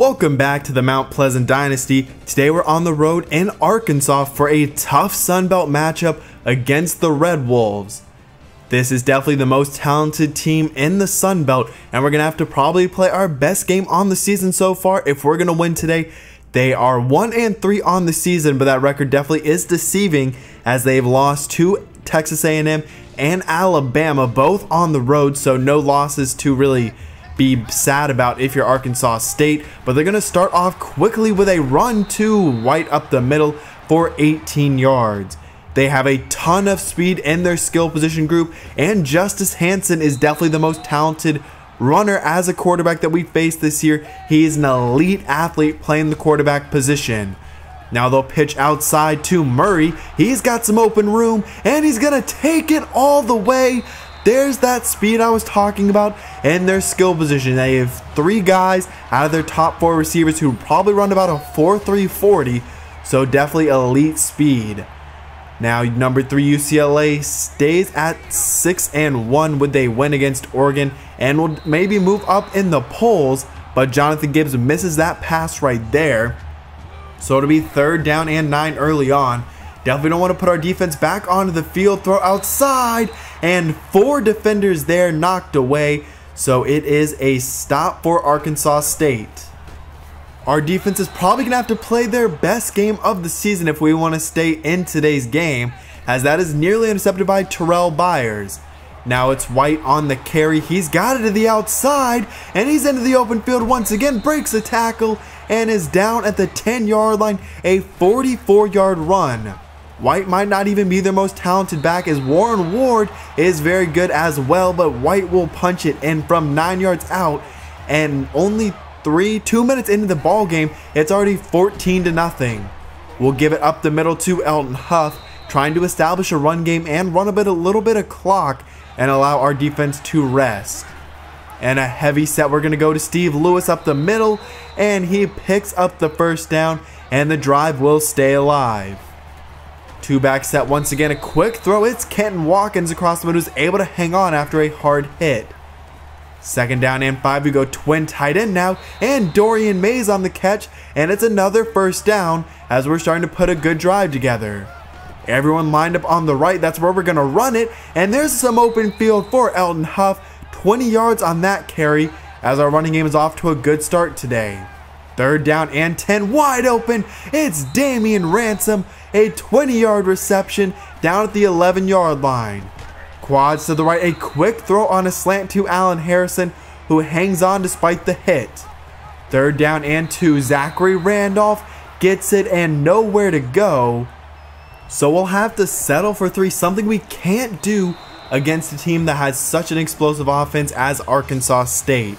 Welcome back to the Mount Pleasant Dynasty. Today we're on the road in Arkansas for a tough Sun Belt matchup against the Red Wolves. This is definitely the most talented team in the Sun Belt, and we're going to have to probably play our best game on the season so far if we're going to win today. They are 1-3 on the season, but that record definitely is deceiving as they've lost to Texas A&M and Alabama, both on the road, so no losses to really be sad about if you're Arkansas State. But they're going to start off quickly with a run to White up the middle for 18 yards. They have a ton of speed in their skill position group, and Justice Hansen is definitely the most talented runner as a quarterback that we faced this year. He is an elite athlete playing the quarterback position. Now they'll pitch outside to Murray. He's got some open room, and he's going to take it all the way. There's that speed I was talking about in their skill position. They have 3 guys out of their top 4 receivers who probably run about a 4.3 40, so definitely elite speed. Now number 3 UCLA stays at 6-1 with a win against Oregon and will maybe move up in the polls, but Jonathan Gibbs misses that pass right there. So it'll be 3rd down and 9 early on. Definitely don't want to put our defense back onto the field. Throw outside, and 4 defenders there knocked away. So it is a stop for Arkansas State. Our defense is probably going to have to play their best game of the season if we want to stay in today's game, as that is nearly intercepted by Terrell Byers. Now it's White on the carry. He's got it to the outside, and he's into the open field once again, breaks a tackle, and is down at the 10-yard line, a 44-yard run. White might not even be their most talented back, as Warren Ward is very good as well, but White will punch it in from 9 yards out, and only 2 minutes into the ball game, it's already 14-0. We'll give it up the middle to Elton Huff, trying to establish a run game and run a little bit of clock and allow our defense to rest. And a heavy set, we're going to go to Steve Lewis up the middle, and he picks up the 1st down, and the drive will stay alive. 2-back set once again, a quick throw. It's Kenton Watkins across the middle who's able to hang on after a hard hit. 2nd down and 5, we go twin tight end now, and Dorian Mays on the catch, and it's another 1st down as we're starting to put a good drive together. Everyone lined up on the right, that's where we're going to run it, and there's some open field for Elton Huff. 20 yards on that carry as our running game is off to a good start today. 3rd down and 10, wide open. It's Damian Ransom, a 20-yard reception down at the 11-yard line. Quads to the right, a quick throw on a slant to Allen Harrison, who hangs on despite the hit. 3rd down and 2, Zachary Randolph gets it and nowhere to go. So we'll have to settle for 3, something we can't do against a team that has such an explosive offense as Arkansas State.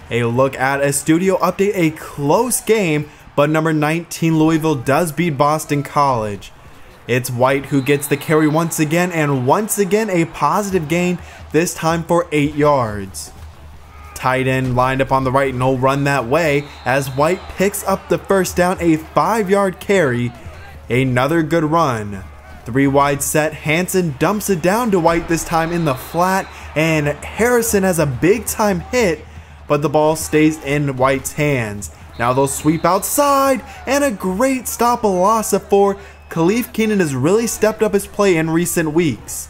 A look at a studio update, a close game, but number 19 Louisville does beat Boston College. It's White who gets the carry once again, and once again a positive gain, this time for 8 yards. Tight end lined up on the right, and he'll run that way as White picks up the 1st down, a 5-yard carry. Another good run. 3 wide set, Hansen dumps it down to White this time in the flat, and Harrison has a big time hit, but the ball stays in White's hands. Now they'll sweep outside, and a great stop Alasa for Khalif Keenan has really stepped up his play in recent weeks.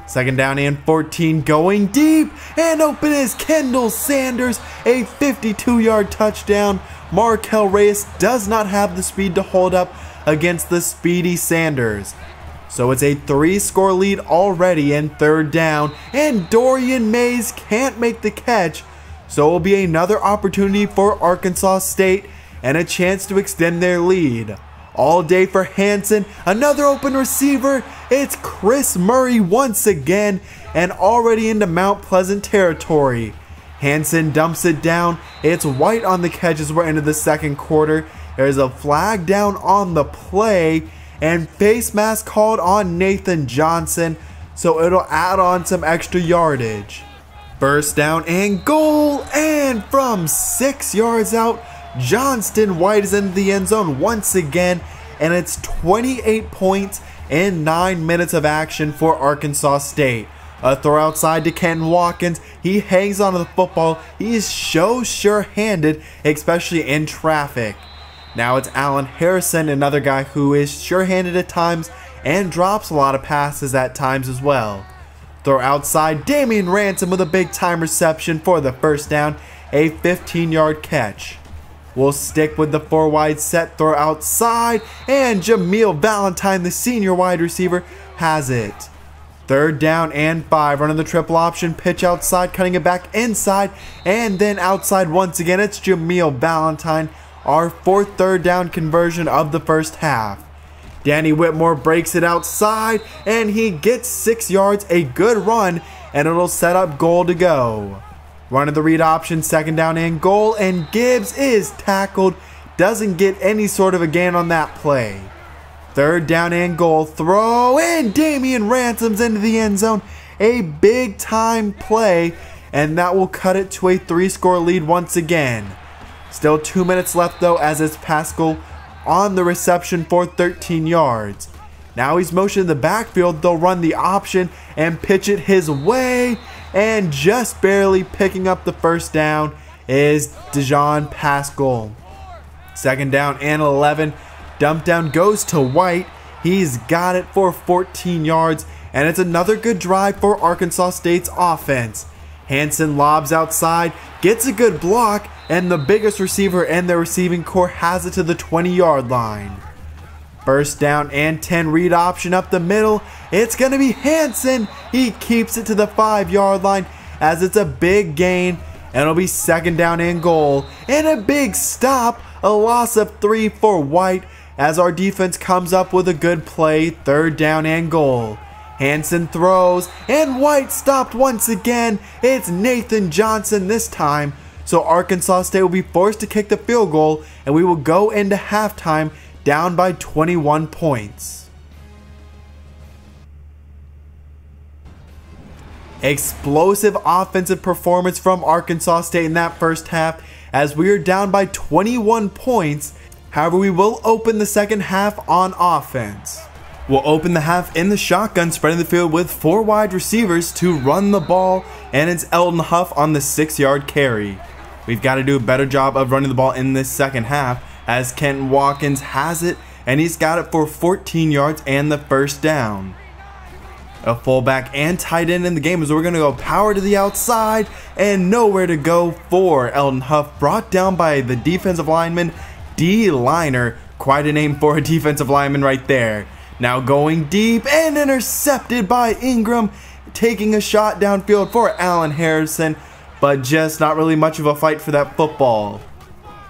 2nd down and 14, going deep, and open is Kendall Sanders, a 52-yard touchdown. Markel Reyes does not have the speed to hold up against the speedy Sanders. So it's a 3-score lead already in 3rd down, and Dorian Mays can't make the catch, so it will be another opportunity for Arkansas State and a chance to extend their lead. All day for Hansen, another open receiver. It's Chris Murray once again, and already into Mount Pleasant territory. Hansen dumps it down. It's White on the catch as we're into the 2nd quarter. There's a flag down on the play, and face mask called on Nathan Johnson, so it'll add on some extra yardage. 1st down and goal, and from 6 yards out, Johnston White is in the end zone once again, and it's 28 points in 9 minutes of action for Arkansas State. A throw outside to Kenton Watkins. He hangs onto the football. He is so sure-handed, especially in traffic. Now it's Allen Harrison, another guy who is sure-handed at times and drops a lot of passes at times as well. Throw outside, Damian Ransom with a big-time reception for the first down, a 15-yard catch. We'll stick with the 4-wide set, throw outside, and Jameel Valentine, the senior wide receiver, has it. 3rd down and 5, running the triple option, pitch outside, cutting it back inside, and then outside once again. It's Jameel Valentine, our 4th 3rd down conversion of the first half. Danny Whitmore breaks it outside, and he gets 6 yards, a good run, and it'll set up goal to go. Running the read option, 2nd down and goal, and Gibbs is tackled, doesn't get any sort of a gain on that play. 3rd down and goal, throw, and Damian Ransom's into the end zone. A big time play, and that will cut it to a 3-score lead once again. Still 2 minutes left though, as it's Pascal on the reception for 13 yards. Now he's motioning the backfield. They'll run the option and pitch it his way, and just barely picking up the first down is Dejon Pascal. 2nd down and 11. Dump down goes to White. He's got it for 14 yards, and it's another good drive for Arkansas State's offense. Hansen lobs outside, gets a good block, and the biggest receiver in their receiving core has it to the 20-yard line. 1st down and 10, read option up the middle. It's going to be Hansen. He keeps it to the 5-yard line as it's a big gain, and it'll be 2nd down and goal. And a big stop, a loss of 3 for White as our defense comes up with a good play. 3rd down and goal. Hansen throws, and White stopped once again. It's Nathan Johnson this time. So Arkansas State will be forced to kick the field goal, and we will go into halftime down by 21 points. Explosive offensive performance from Arkansas State in that first half as we are down by 21 points. However, we will open the second half on offense. We'll open the half in the shotgun, spreading the field with 4 wide receivers to run the ball, and it's Elton Huff on the 6-yard carry. We've got to do a better job of running the ball in this second half as Kenton Watkins has it, and he's got it for 14 yards and the first down. A fullback and tight end in the game as we're going to go power to the outside and nowhere to go for Elton Huff, brought down by the defensive lineman D-Liner. Quite a name for a defensive lineman right there. Now going deep and intercepted by Ingram, taking a shot downfield for Allen Harrison, but just not really much of a fight for that football.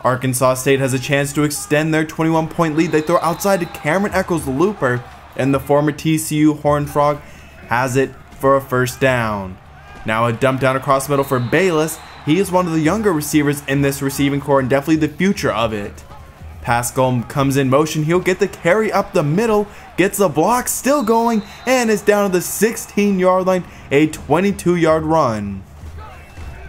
Arkansas State has a chance to extend their 21-point lead. They throw outside to Cameron Eccles-Looper, and the former TCU Horned Frog has it for a first down. Now a dump down across the middle for Bayless. He is one of the younger receivers in this receiving core and definitely the future of it. Pascal comes in motion. He'll get the carry up the middle, gets the block still going, and is down to the 16-yard line, a 22-yard run.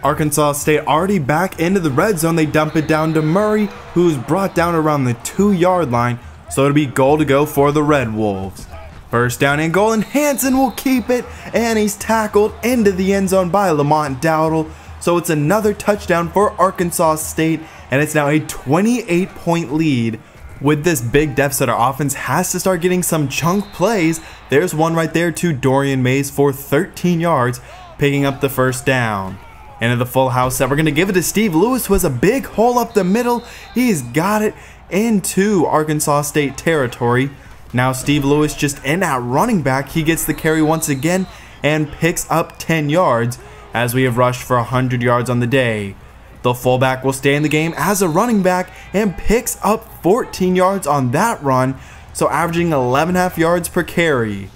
Arkansas State already back into the red zone. They dump it down to Murray, who's brought down around the 2-yard line, so it'll be goal to go for the Red Wolves. First down and goal, and Hansen will keep it, and he's tackled into the end zone by Lamont Dowdle. So it's another touchdown for Arkansas State, and it's now a 28-point lead. With this big deficit, our offense has to start getting some chunk plays. There's one right there to Dorian Mays for 13 yards, picking up the first down. Into the full house set, we're going to give it to Steve Lewis, who has a big hole up the middle. He's got it into Arkansas State territory. Now Steve Lewis just in at running back. He gets the carry once again and picks up 10 yards as we have rushed for 100 yards on the day. The fullback will stay in the game as a running back and picks up 14 yards on that run, so averaging 11.5 yards per carry.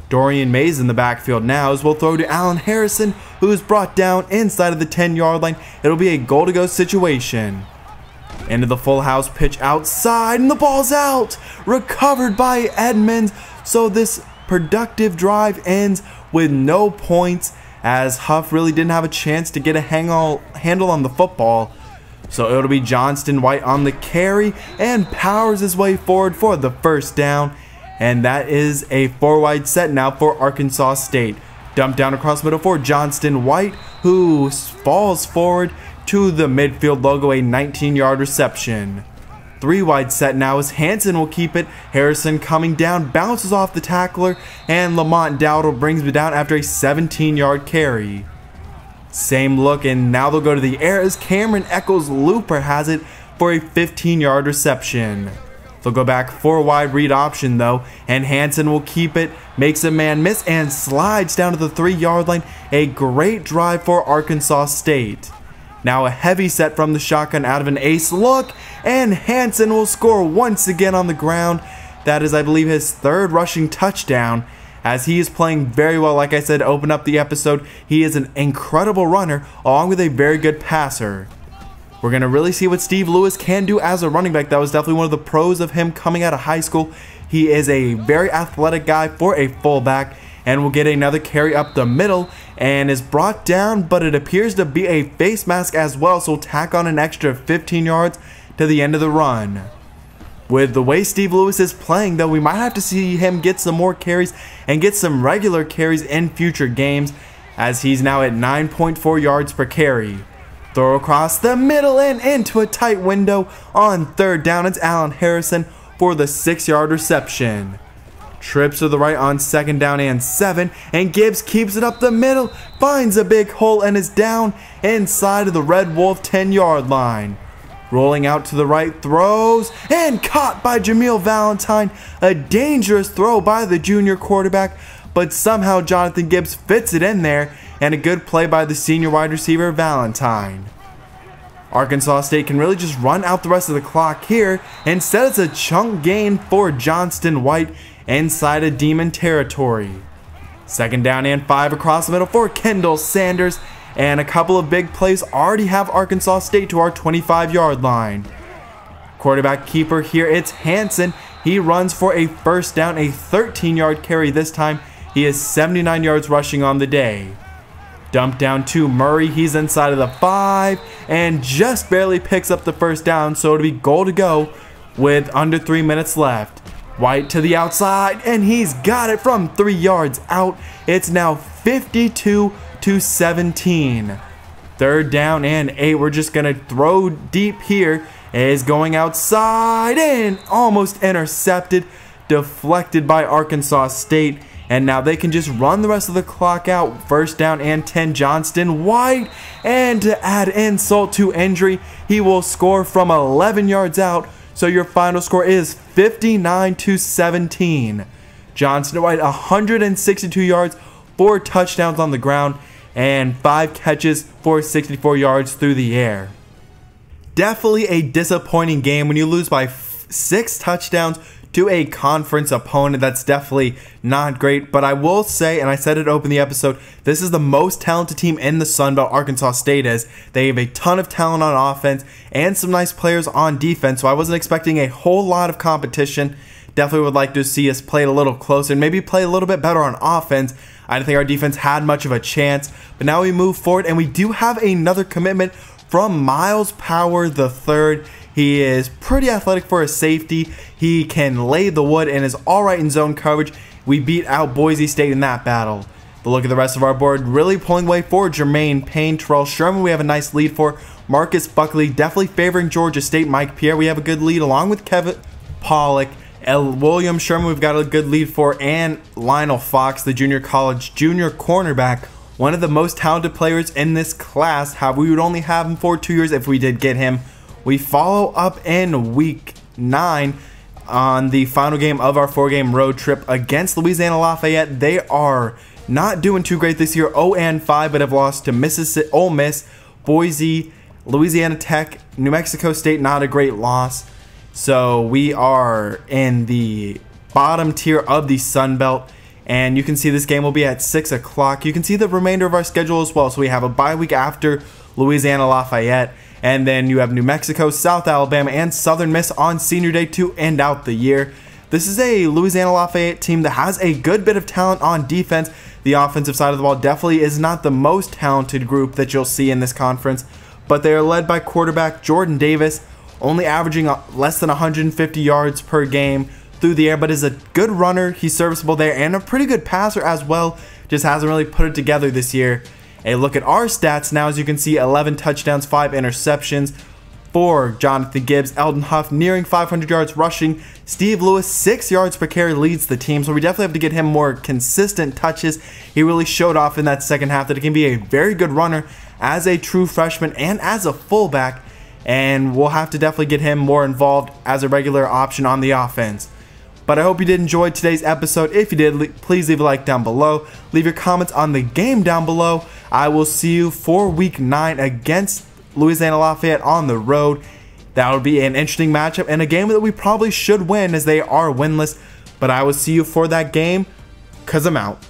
Dorian Mays in the backfield now as we'll throw to Allen Harrison, who is brought down inside of the 10-yard line. It'll be a goal to go situation. Into the full house pitch outside, and the ball's out, recovered by Edmonds. So this productive drive ends with no points, as Huff really didn't have a chance to get a handle on the football. So it'll be Johnston White on the carry and powers his way forward for the first down. And that is a 4-wide set now for Arkansas State. Dump down across the middle for Johnston White, who falls forward to the midfield logo, a 19-yard reception. 3 wide set now as Hansen will keep it. Harrison coming down, bounces off the tackler, and Lamont Dowdle brings me down after a 17-yard carry. Same look, and now they'll go to the air as Cameron Eccles Looper has it for a 15-yard reception. They'll go back 4 wide read option though, and Hansen will keep it, makes a man miss, and slides down to the 3-yard line. A great drive for Arkansas State. Now a heavy set from the shotgun out of an ace look, and Hansen will score once again on the ground. That is, I believe, his 3rd rushing touchdown, as he is playing very well. Like I said, open up the episode, he is an incredible runner along with a very good passer. We're going to really see what Steve Lewis can do as a running back. That was definitely one of the pros of him coming out of high school. He is a very athletic guy for a fullback, and will get another carry up the middle and is brought down, but it appears to be a face mask as well, so we'll tack on an extra 15 yards to the end of the run. With the way Steve Lewis is playing though, we might have to see him get some more carries and get some regular carries in future games, as he's now at 9.4 yards per carry. Throw across the middle and into a tight window on 3rd down. It's Allen Harrison for the 6-yard reception. Trips to the right on 2nd down and 7, and Gibbs keeps it up the middle, finds a big hole, and is down inside of the Red Wolf 10-yard line. Rolling out to the right, throws, and caught by Jameel Valentine. A dangerous throw by the junior quarterback, but somehow Jonathan Gibbs fits it in there, and a good play by the senior wide receiver Valentine. Arkansas State can really just run out the rest of the clock here. Instead, it's a chunk gain for Johnston White inside of Demon territory. 2nd down and 5 across the middle for Kendall Sanders, and a couple of big plays already have Arkansas State to our 25-yard line. Quarterback keeper here, it's Hansen. He runs for a 1st down, a 13-yard carry this time. He is 79 yards rushing on the day. Dump down to Murray, he's inside of the 5 and just barely picks up the 1st down, so it'll be goal to go with under 3 minutes left. White to the outside, and he's got it from 3 yards out. It's now 52-17. 3rd down and 8. We're just gonna throw deep here. Is going outside and almost intercepted, deflected by Arkansas State. And now they can just run the rest of the clock out. 1st down and 10, Johnston White. And to add insult to injury, he will score from 11 yards out. So your final score is 59-17. Johnston White, 162 yards, 4 touchdowns on the ground, and 5 catches for 64 yards through the air. Definitely a disappointing game when you lose by 6 touchdowns to a conference opponent. That's definitely not great, but I will say, and I said it open the episode, this is the most talented team in the Sun Belt. Arkansas State is. They have a ton of talent on offense and some nice players on defense, so I wasn't expecting a whole lot of competition. Definitely would like to see us play a little closer and maybe play a little bit better on offense. I didn't think our defense had much of a chance, but now we move forward, and we do have another commitment from Miles Power III. He is pretty athletic for a safety. He can lay the wood and is alright in zone coverage. We beat out Boise State in that battle. But look at the rest of our board, really pulling away for Jermaine Payne, Terrell Sherman we have a nice lead for, Marcus Buckley definitely favoring Georgia State, Mike Pierre we have a good lead along with Kevin Pollock, William Sherman we've got a good lead for, and Lionel Fox, the junior college junior cornerback, one of the most talented players in this class. We would only have him for 2 years if we did get him. We follow up in week 9 on the final game of our 4-game road trip against Louisiana Lafayette. They are not doing too great this year, 0-5, but have lost to Mississippi, Ole Miss, Boise, Louisiana Tech, New Mexico State, not a great loss. So we are in the bottom tier of the Sun Belt, and you can see this game will be at 6 o'clock. You can see the remainder of our schedule as well. So we have a bye week after Louisiana Lafayette, and then you have New Mexico, South Alabama, and Southern Miss on Senior Day to end out the year. This is a Louisiana Lafayette team that has a good bit of talent on defense. The offensive side of the ball definitely is not the most talented group that you'll see in this conference, but they are led by quarterback Jordan Davis, only averaging less than 150 yards per game through the air, but is a good runner. He's serviceable there and a pretty good passer as well. just hasn't really put it together this year. A look at our stats now, as you can see, 11 touchdowns, 5 interceptions for Jonathan Gibbs. Eldon Huff nearing 500 yards rushing. Steve Lewis, 6 yards per carry, leads the team, so we definitely have to get him more consistent touches. He really showed off in that second half that he can be a very good runner as a true freshman and as a fullback, and we'll have to definitely get him more involved as a regular option on the offense. But I hope you did enjoy today's episode. If you did, please leave a like down below. Leave your comments on the game down below. I will see you for week 9 against Louisiana Lafayette on the road. That will be an interesting matchup and a game that we probably should win, as they are winless. But I will see you for that game, because I'm out.